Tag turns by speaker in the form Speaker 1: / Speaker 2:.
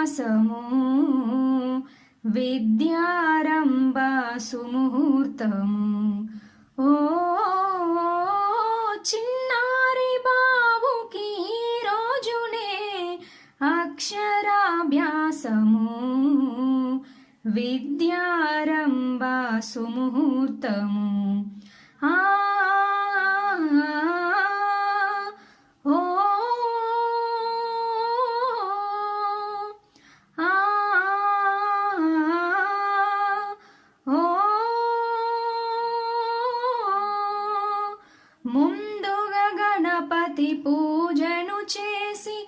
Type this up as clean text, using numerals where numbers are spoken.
Speaker 1: విద్యారంభాభ్యాసము విద్యారంభ సుముహూర్తము. ఓ చిన్నారి బాబుకి రోజునే అక్షరాభ్యాసము విద్యారంభ సుముహూర్తము. ఓ ముందుగా గణపతి పూజను చేసి